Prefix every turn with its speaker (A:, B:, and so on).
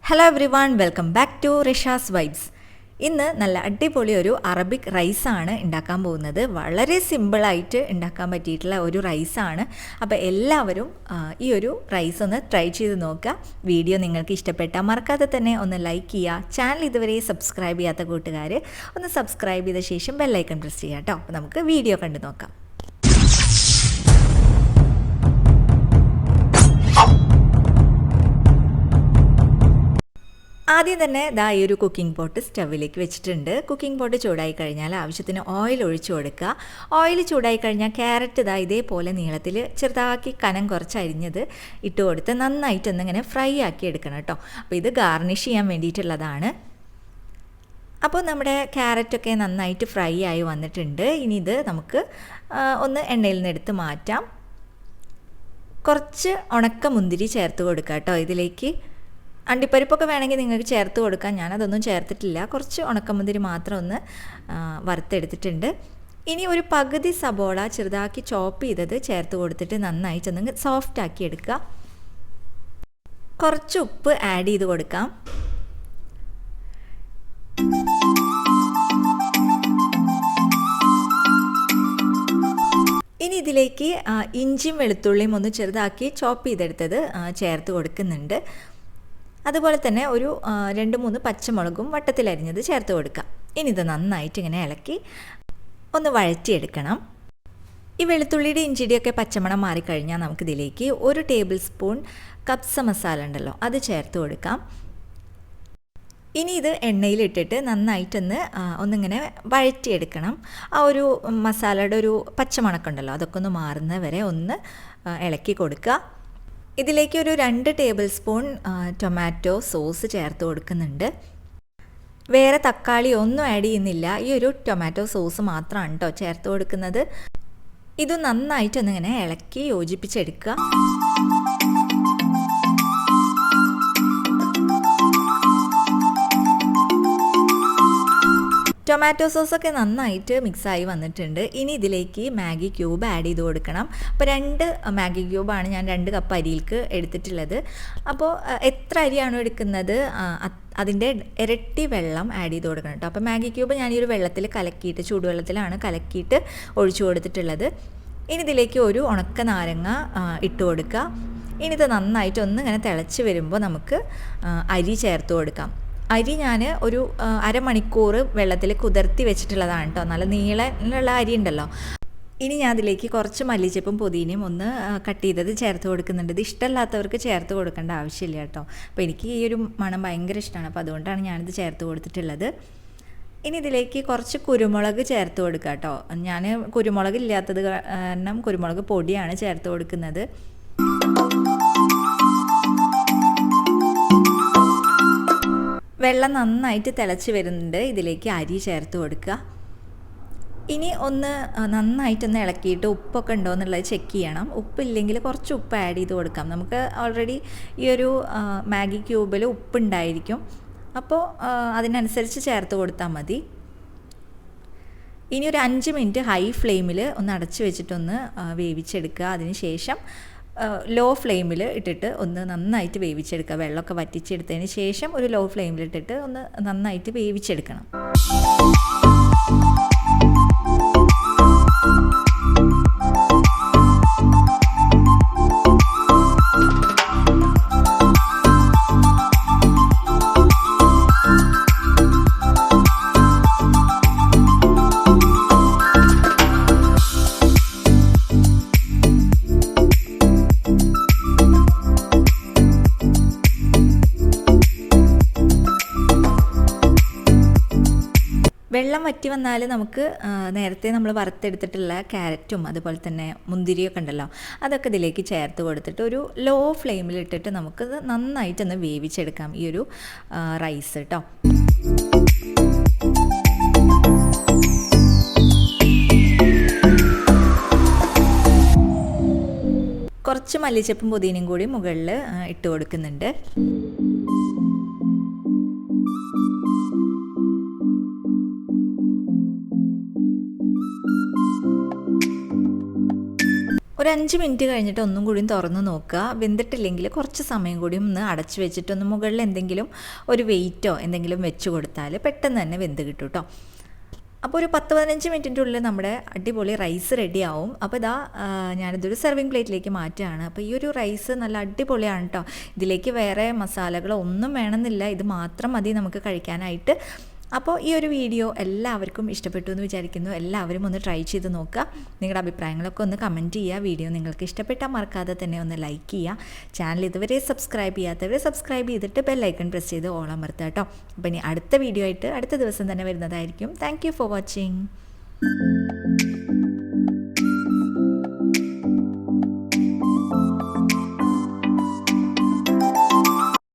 A: Hello everyone, welcome back to Risha's vibes. ഇന്ന് നല്ല അടിപൊളി ഒരു അറബിക് റൈസാണ് ഉണ്ടാക്കാൻ പോകുന്നത്. വളരെ സിമ്പിളായിട്ട് ഉണ്ടാക്കാൻ പറ്റിയിട്ടുള്ള ഒരു റൈസാണ്. അപ്പോൾ എല്ലാവരും ഈ ഒരു റൈസ് ഒന്ന് ട്രൈ ചെയ്ത് നോക്കുക. വീഡിയോ നിങ്ങൾക്ക് ഇഷ്ടപ്പെട്ടാൽ മറക്കാതെ തന്നെ ഒന്ന് ലൈക്ക് ചെയ്യുക. ചാനൽ ഇതുവരെ സബ്സ്ക്രൈബ് ചെയ്യാത്ത കൂട്ടുകാർ ഒന്ന് സബ്സ്ക്രൈബ് ചെയ്ത ശേഷം ബെല്ലൈക്കൺ പ്രസ് ചെയ്യുക കേട്ടോ. അപ്പോൾ നമുക്ക് വീഡിയോ കണ്ടു നോക്കാം. ആദ്യം തന്നെ ഈ ഒരു കുക്കിംഗ് പോട്ട് സ്റ്റവിലേക്ക് വെച്ചിട്ടുണ്ട്. കുക്കിംഗ് പോട്ട് ചൂടായി കഴിഞ്ഞാൽ ആവശ്യത്തിന് ഓയിൽ ഒഴിച്ചു കൊടുക്കുക. ഓയിൽ ചൂടായി കഴിഞ്ഞാൽ ക്യാരറ്റ് ഇതേപോലെ നീളത്തിൽ ചെറുതാക്കി കനം കുറച്ച് അരിഞ്ഞത് ഇട്ട് കൊടുത്ത് നന്നായിട്ടൊന്നിങ്ങനെ ഫ്രൈ ആക്കി എടുക്കണം കേട്ടോ. അപ്പോൾ ഇത് ഗാർണിഷ് ചെയ്യാൻ വേണ്ടിയിട്ടുള്ളതാണ്. അപ്പോൾ നമ്മുടെ ക്യാരറ്റൊക്കെ നന്നായിട്ട് ഫ്രൈ ആയി വന്നിട്ടുണ്ട്. ഇനി ഇത് നമുക്ക് ഒന്ന് എണ്ണയിൽ നിന്ന് എടുത്ത് മാറ്റാം. കുറച്ച് ഉണക്ക മുന്തിരി ചേർത്ത് കൊടുക്കുക കേട്ടോ. ഇതിലേക്ക് അണ്ടിപ്പരിപ്പൊക്കെ വേണമെങ്കിൽ നിങ്ങൾക്ക് ചേർത്ത് കൊടുക്കാം. ഞാനതൊന്നും ചേർത്തിട്ടില്ല. കുറച്ച് ഉണക്കമുന്തിരി മാത്രം ഒന്ന് വറുത്തെടുത്തിട്ടുണ്ട്. ഇനി ഒരു പകുതി സബോള ചെറുതാക്കി ചോപ്പ് ചെയ്തത് ചേർത്ത് കൊടുത്തിട്ട് നന്നായിട്ടൊന്ന് സോഫ്റ്റ് ആക്കി എടുക്കുക. കുറച്ച് ഉപ്പ് ആഡ് ചെയ്ത് കൊടുക്കാം. ഇനി ഇതിലേക്ക് ഇഞ്ചിയും വെളുത്തുള്ളിയും ഒന്ന് ചെറുതാക്കി ചോപ്പ് ചെയ്തെടുത്തത് ചേർത്ത് കൊടുക്കുന്നുണ്ട്. അതുപോലെ തന്നെ ഒരു 2-3 പച്ചമുളകും വട്ടത്തിലരിഞ്ഞത് ചേർത്ത് കൊടുക്കാം. ഇനി ഇത് നന്നായിട്ട് ഇങ്ങനെ ഇളക്കി ഒന്ന് വഴറ്റിയെടുക്കണം. ഈ വെളുത്തുള്ളിയുടെ ഇഞ്ചിയുടെയൊക്കെ പച്ചമണം മാറിക്കഴിഞ്ഞാൽ നമുക്കിതിലേക്ക് 1 ടേബിൾ സ്പൂൺ കബ്സ മസാല ഉണ്ടല്ലോ അത് ചേർത്ത് കൊടുക്കാം. ഇനി ഇത് എണ്ണയിലിട്ടിട്ട് ഒന്നിങ്ങനെ വഴറ്റിയെടുക്കണം. ആ ഒരു മസാലയുടെ ഒരു പച്ചമണക്കം ഉണ്ടല്ലോ അതൊക്കെ ഒന്ന് മാറുന്ന വരെ ഒന്ന് ഇളക്കി കൊടുക്കുക. ഇതിലേക്ക് ഒരു 2 ടേബിൾ സ്പൂൺ ടൊമാറ്റോ സോസ് ചേർത്ത് കൊടുക്കുന്നുണ്ട്. വേറെ തക്കാളി ഒന്നും ആഡ് ചെയ്യുന്നില്ല. ഈ ഒരു ടൊമാറ്റോ സോസ് മാത്രമാണ് കേട്ടോ ചേർത്ത് കൊടുക്കുന്നത്. ഇത് നന്നായിട്ടൊന്നിങ്ങനെ ഇളക്കി യോജിപ്പിച്ചെടുക്കുക. ടൊമാറ്റോ സോസൊക്കെ നന്നായിട്ട് മിക്സായി വന്നിട്ടുണ്ട്. ഇനി ഇതിലേക്ക് മാഗി ക്യൂബ് ആഡ് ചെയ്ത് കൊടുക്കണം. അപ്പോൾ 2 മാഗി ക്യൂബാണ് ഞാൻ 2 കപ്പ് അരിയിലേക്ക് എടുത്തിട്ടുള്ളത്. അപ്പോൾ എത്ര അരിയാണോ എടുക്കുന്നത് അതിൻ്റെ ഇരട്ടി വെള്ളം ആഡ് ചെയ്ത് കൊടുക്കണം കേട്ടോ. അപ്പോൾ മാഗി ക്യൂബ് ഞാൻ ഈ ഒരു വെള്ളത്തിൽ കലക്കിയിട്ട് ചൂടുവെള്ളത്തിലാണ് കലക്കിയിട്ട് ഒഴിച്ചു കൊടുത്തിട്ടുള്ളത്. ഇനി ഇതിലേക്ക് ഒരു ഉണക്ക നാരങ്ങ ഇട്ട് കൊടുക്കുക. ഇനി ഇത് നന്നായിട്ട് ഇങ്ങനെ തിളച്ച് വരുമ്പോൾ നമുക്ക് അരി ചേർത്ത് കൊടുക്കാം. അരി ഞാൻ ഒരു അരമണിക്കൂർ വെള്ളത്തിൽ കുതിർത്തി വെച്ചിട്ടുള്ളതാണ് കേട്ടോ. നല്ല നീളമുള്ള അരി ഉണ്ടല്ലോ. ഇനി ഞാൻ അതിലേക്ക് കുറച്ച് മല്ലിച്ചപ്പും പുതിനയും ഒന്ന് കട്ട് ചെയ്തത് ചേർത്ത് കൊടുക്കുന്നുണ്ട്. ഇത് ഇഷ്ടമല്ലാത്തവർക്ക് ചേർത്ത് കൊടുക്കേണ്ട ആവശ്യമില്ല കേട്ടോ. അപ്പോൾ എനിക്ക് ഈ ഒരു മണം ഭയങ്കര ഇഷ്ടമാണ്. അപ്പോൾ അതുകൊണ്ടാണ് ഞാനിത് ചേർത്ത് കൊടുത്തിട്ടുള്ളത്. ഇനി ഇതിലേക്ക് കുറച്ച് കുരുമുളക് ചേർത്ത് കൊടുക്കുക കേട്ടോ. ഞാൻ കുരുമുളക് ഇല്ലാത്തത് കാരണം കുരുമുളക് പൊടിയാണ് ചേർത്ത് കൊടുക്കുന്നത്. വെള്ളം നന്നായിട്ട് തിളച്ച് വരുന്നുണ്ട്. ഇതിലേക്ക് അരി ചേർത്ത് കൊടുക്കുക. ഇനി നന്നായിട്ടൊന്ന് ഇളക്കിയിട്ട് ഉപ്പൊക്കെ ഉണ്ടോ എന്നുള്ളത് ചെക്ക് ചെയ്യണം. ഉപ്പില്ലെങ്കിൽ കുറച്ച് ഉപ്പ് ആഡ് ചെയ്ത് കൊടുക്കാം. നമുക്ക് ഓൾറെഡി ഈ ഒരു മാഗി ക്യൂബിൽ ഉപ്പുണ്ടായിരിക്കും. അപ്പോൾ അതിനനുസരിച്ച് ചേർത്ത് കൊടുത്താൽ മതി. ഇനി ഒരു 5 മിനിറ്റ് ഹൈ ഫ്ലെയിമിൽ ഒന്ന് അടച്ച് വെച്ചിട്ടൊന്ന് വേവിച്ചെടുക്കുക. അതിന് ശേഷം ലോ ഫ്ലെയിമിൽ ഇട്ടിട്ട് ഒന്ന് നന്നായിട്ട് വേവിച്ചെടുക്കുക. വെള്ളമൊക്കെ വറ്റിച്ചെടുത്തതിന് ശേഷം ഒരു ലോ ഫ്ലെയിമിലിട്ടിട്ട് ഒന്ന് നന്നായിട്ട് വേവിച്ചെടുക്കണം. വെള്ളം വറ്റി വന്നാൽ നമുക്ക് നേരത്തെ നമ്മൾ വറുത്തെടുത്തിട്ടുള്ള ക്യാരറ്റും അതുപോലെ തന്നെ മുന്തിരിയൊക്കെ ഉണ്ടല്ലോ അതൊക്കെ ഇതിലേക്ക് ചേർത്ത് കൊടുത്തിട്ട് ഒരു ലോ ഫ്ലെയിമിലിട്ടിട്ട് നമുക്കത് നന്നായിട്ടൊന്ന് വേവിച്ചെടുക്കാം ഈ ഒരു റൈസ് കേട്ടോ. കുറച്ച് മല്ലിച്ചപ്പും പുതിനയും കൂടി മുകളിൽ ഇട്ട് കൊടുക്കുന്നുണ്ട്. ഒരു 5 മിനിറ്റ് കഴിഞ്ഞിട്ട് ഒന്നും കൂടി തുറന്ന് നോക്കുക. വെന്തിട്ടില്ലെങ്കിൽ കുറച്ച് സമയം കൂടി ഒന്ന് അടച്ച് വെച്ചിട്ടൊന്ന് മുകളിൽ എന്തെങ്കിലും ഒരു വെയിറ്റോ എന്തെങ്കിലും വെച്ച് കൊടുത്താൽ പെട്ടെന്ന് തന്നെ വെന്ത് കിട്ടും കേട്ടോ. അപ്പോൾ ഒരു 10-15 മിനിറ്റിൻ്റെ ഉള്ളിൽ നമ്മുടെ അടിപൊളി റൈസ് റെഡിയാവും. അപ്പോൾ ഇതാ ഞാനിതൊരു സെർവിങ് പ്ലേറ്റിലേക്ക് മാറ്റുകയാണ്. അപ്പോൾ ഈ ഒരു റൈസ് നല്ല അടിപൊളിയാണ് കേട്ടോ. ഇതിലേക്ക് വേറെ മസാലകളോ ഒന്നും വേണമെന്നില്ല, ഇത് മാത്രം മതി നമുക്ക് കഴിക്കാനായിട്ട്. അപ്പോൾ ഈ ഒരു വീഡിയോ എല്ലാവർക്കും ഇഷ്ടപ്പെട്ടു എന്ന് വിചാരിക്കുന്നു. എല്ലാവരും ഒന്ന് ട്രൈ ചെയ്ത് നോക്കുക. നിങ്ങളുടെ അഭിപ്രായങ്ങളൊക്കെ ഒന്ന് കമൻറ്റ് ചെയ്യുക. വീഡിയോ നിങ്ങൾക്ക് ഇഷ്ടപ്പെട്ടാൽ മറക്കാതെ തന്നെ ഒന്ന് ലൈക്ക് ചെയ്യുക. ചാനൽ ഇതുവരെ സബ്സ്ക്രൈബ് ചെയ്യാത്തവരെ സബ്സ്ക്രൈബ് ചെയ്തിട്ട് ബെല്ലൈക്കൺ പ്രസ് ചെയ്ത് ഓൾ അമർത്തുക കേട്ടോ. അപ്പോൾ ഇനി അടുത്ത വീഡിയോ ആയിട്ട് അടുത്ത ദിവസം തന്നെ വരുന്നതായിരിക്കും. Thank you for watching.